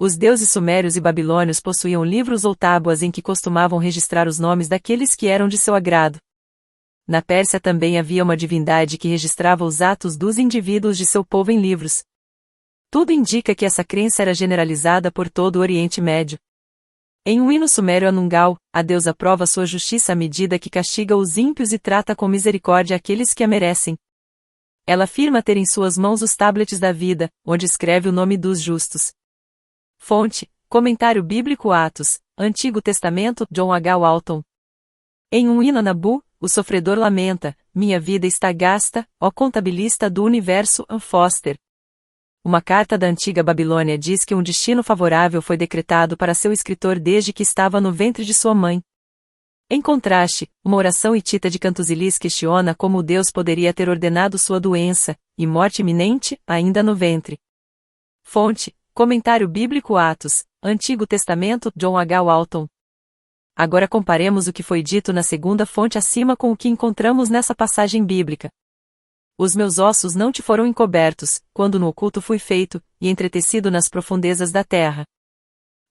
Os deuses sumérios e babilônios possuíam livros ou tábuas em que costumavam registrar os nomes daqueles que eram de seu agrado. Na Pérsia também havia uma divindade que registrava os atos dos indivíduos de seu povo em livros. Tudo indica que essa crença era generalizada por todo o Oriente Médio. Em um hino sumério a Nungal, a deusa prova sua justiça à medida que castiga os ímpios e trata com misericórdia aqueles que a merecem. Ela afirma ter em suas mãos os tablets da vida, onde escreve o nome dos justos. Fonte: Comentário Bíblico Atos, Antigo Testamento, John H. Walton. Em um hino a Nabu, o sofredor lamenta: minha vida está gasta, ó contabilista do universo, Ann Foster. Uma carta da antiga Babilônia diz que um destino favorável foi decretado para seu escritor desde que estava no ventre de sua mãe. Em contraste, uma oração hitita de Cantuzilis questiona como Deus poderia ter ordenado sua doença e morte iminente, ainda no ventre. Fonte: Comentário Bíblico Atos, Antigo Testamento, John H. Walton. Agora comparemos o que foi dito na segunda fonte acima com o que encontramos nessa passagem bíblica. Os meus ossos não te foram encobertos, quando no oculto fui feito, e entretecido nas profundezas da terra.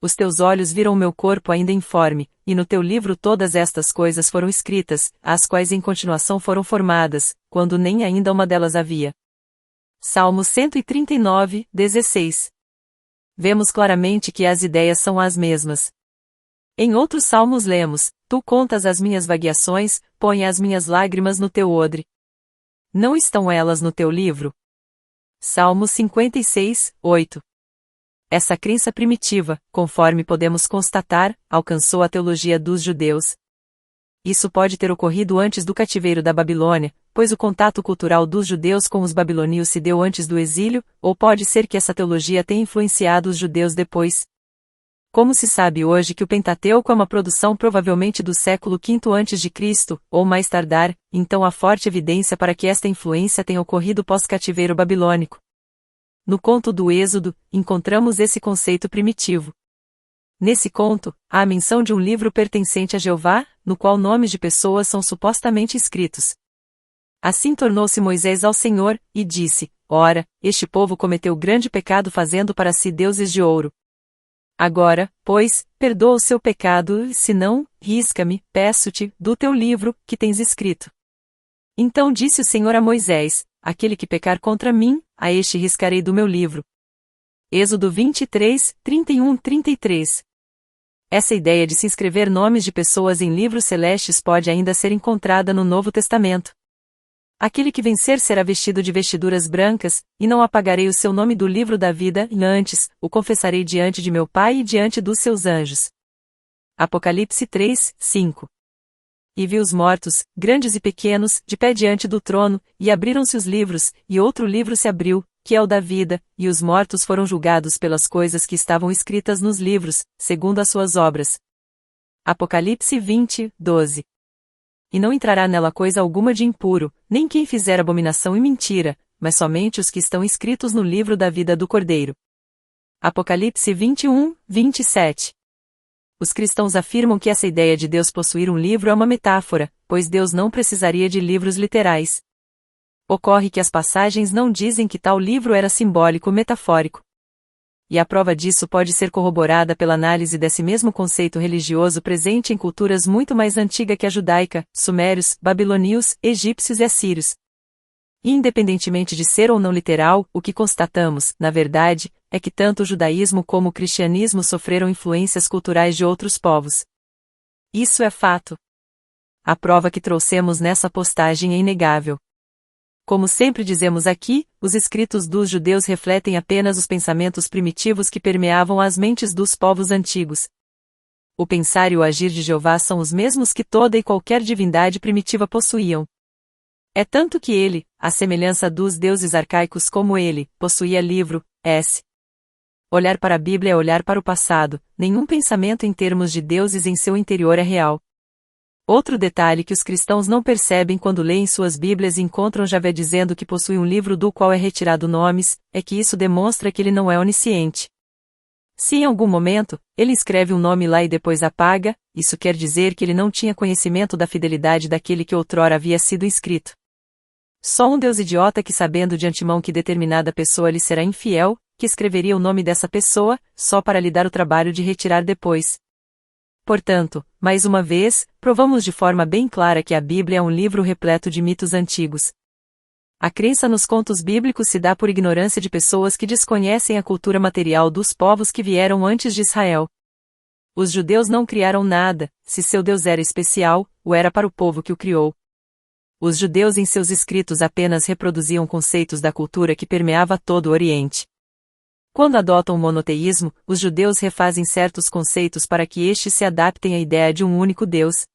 Os teus olhos viram o meu corpo ainda informe, e no teu livro todas estas coisas foram escritas, as quais em continuação foram formadas, quando nem ainda uma delas havia. Salmo 139, 16. Vemos claramente que as ideias são as mesmas. Em outros salmos lemos: tu contas as minhas vagueações, põe as minhas lágrimas no teu odre. Não estão elas no teu livro? Salmo 56, 8. Essa crença primitiva, conforme podemos constatar, alcançou a teologia dos judeus. Isso pode ter ocorrido antes do cativeiro da Babilônia, pois o contato cultural dos judeus com os babilônios se deu antes do exílio, ou pode ser que essa teologia tenha influenciado os judeus depois. Como se sabe hoje que o Pentateuco é uma produção provavelmente do século V a.C., ou mais tardar, então há forte evidência para que esta influência tenha ocorrido pós-cativeiro babilônico. No conto do Êxodo, encontramos esse conceito primitivo. Nesse conto, há a menção de um livro pertencente a Jeová, no qual nomes de pessoas são supostamente escritos. Assim tornou-se Moisés ao Senhor, e disse: ora, este povo cometeu grande pecado fazendo para si deuses de ouro. Agora, pois, perdoa o seu pecado, se não, risca-me, peço-te, do teu livro, que tens escrito. Então disse o Senhor a Moisés: aquele que pecar contra mim, a este riscarei do meu livro. Êxodo 23, 31-33. Essa ideia de se inscrever nomes de pessoas em livros celestes pode ainda ser encontrada no Novo Testamento. Aquele que vencer será vestido de vestiduras brancas, e não apagarei o seu nome do livro da vida, e antes, o confessarei diante de meu Pai e diante dos seus anjos. Apocalipse 3, 5. E vi os mortos, grandes e pequenos, de pé diante do trono, e abriram-se os livros, e outro livro se abriu, que é o da vida, e os mortos foram julgados pelas coisas que estavam escritas nos livros, segundo as suas obras. Apocalipse 20, 12. E não entrará nela coisa alguma de impuro, nem quem fizer abominação e mentira, mas somente os que estão escritos no livro da vida do Cordeiro. Apocalipse 21, 27. Os cristãos afirmam que essa ideia de Deus possuir um livro é uma metáfora, pois Deus não precisaria de livros literais. Ocorre que as passagens não dizem que tal livro era simbólico-metafórico. E a prova disso pode ser corroborada pela análise desse mesmo conceito religioso presente em culturas muito mais antigas que a judaica, sumérios, babilônios, egípcios e assírios. E independentemente de ser ou não literal, o que constatamos, na verdade, é que tanto o judaísmo como o cristianismo sofreram influências culturais de outros povos. Isso é fato. A prova que trouxemos nessa postagem é inegável. Como sempre dizemos aqui, os escritos dos judeus refletem apenas os pensamentos primitivos que permeavam as mentes dos povos antigos. O pensar e o agir de Jeová são os mesmos que toda e qualquer divindade primitiva possuíam. É tanto que ele, à semelhança dos deuses arcaicos como ele, possuía livro, s. Olhar para a Bíblia é olhar para o passado, nenhum pensamento em termos de deuses em seu interior é real. Outro detalhe que os cristãos não percebem quando leem suas Bíblias e encontram Javé dizendo que possui um livro do qual é retirado nomes, é que isso demonstra que ele não é onisciente. Se em algum momento, ele escreve um nome lá e depois apaga, isso quer dizer que ele não tinha conhecimento da fidelidade daquele que outrora havia sido inscrito. Só um Deus idiota que sabendo de antemão que determinada pessoa lhe será infiel, que escreveria o nome dessa pessoa, só para lhe dar o trabalho de retirar depois. Portanto, mais uma vez, provamos de forma bem clara que a Bíblia é um livro repleto de mitos antigos. A crença nos contos bíblicos se dá por ignorância de pessoas que desconhecem a cultura material dos povos que vieram antes de Israel. Os judeus não criaram nada, se seu Deus era especial, o era para o povo que o criou. Os judeus em seus escritos apenas reproduziam conceitos da cultura que permeava todo o Oriente. Quando adotam o monoteísmo, os judeus refazem certos conceitos para que estes se adaptem à ideia de um único Deus,